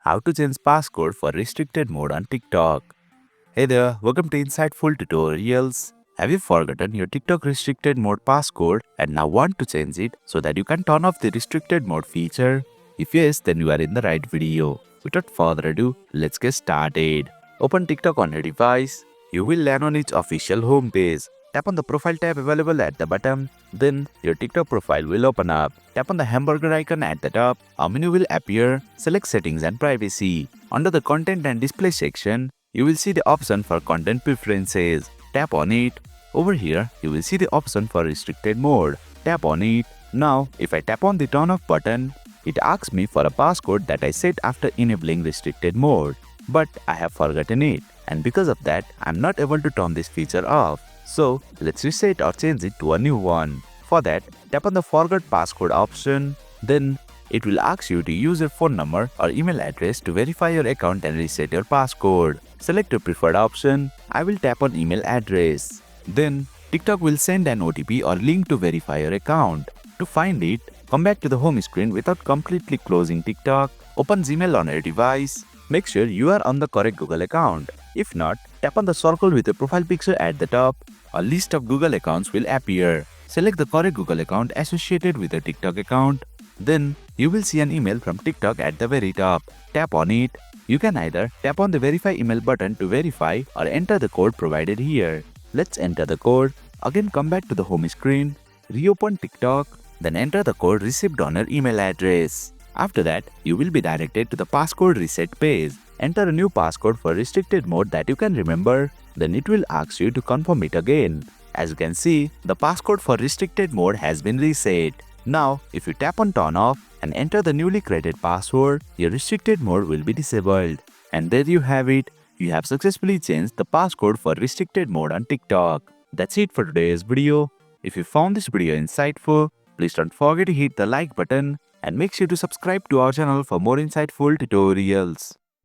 how to change passcode for restricted mode on TikTok. Hey there, welcome to Insightful Tutorials. Have you forgotten your TikTok restricted mode passcode and now want to change it so that you can turn off the restricted mode feature? If yes, then you are in the right video. Without further ado, let's get started. Open TikTok on your device. You will land on its official homepage. Tap on the profile tab available at the bottom. Then your TikTok profile will open up. Tap on the hamburger icon at the top. A menu will appear. Select settings and privacy. Under the content and display section, you will see the option for content preferences. Tap on it. Over here, you will see the option for restricted mode. Tap on it. Now, if I tap on the turn off button, it asks me for a passcode that I set after enabling restricted mode. But I have forgotten it, and because of that, I'm not able to turn this feature off. So, let's reset or change it to a new one. For that, tap on the Forgot Passcode option. Then, it will ask you to use your phone number or email address to verify your account and reset your passcode. Select your preferred option. I will tap on email address. Then, TikTok will send an OTP or link to verify your account. To find it, come back to the home screen without completely closing TikTok. Open Gmail on your device. Make sure you are on the correct Google account. If not, tap on the circle with the profile picture at the top. A list of Google accounts will appear. Select the correct Google account associated with the TikTok account. Then, you will see an email from TikTok at the very top. Tap on it. You can either tap on the Verify Email button to verify or enter the code provided here. Let's enter the code. Again, come back to the home screen. Reopen TikTok. Then enter the code received on your email address. After that, you will be directed to the passcode reset page. Enter a new passcode for restricted mode that you can remember. Then it will ask you to confirm it again. As you can see, the passcode for restricted mode has been reset. Now, if you tap on turn off and enter the newly created password, your restricted mode will be disabled. And there you have it. You have successfully changed the passcode for restricted mode on TikTok. That's it for today's video. If you found this video insightful, please don't forget to hit the like button and make sure to subscribe to our channel for more insightful tutorials.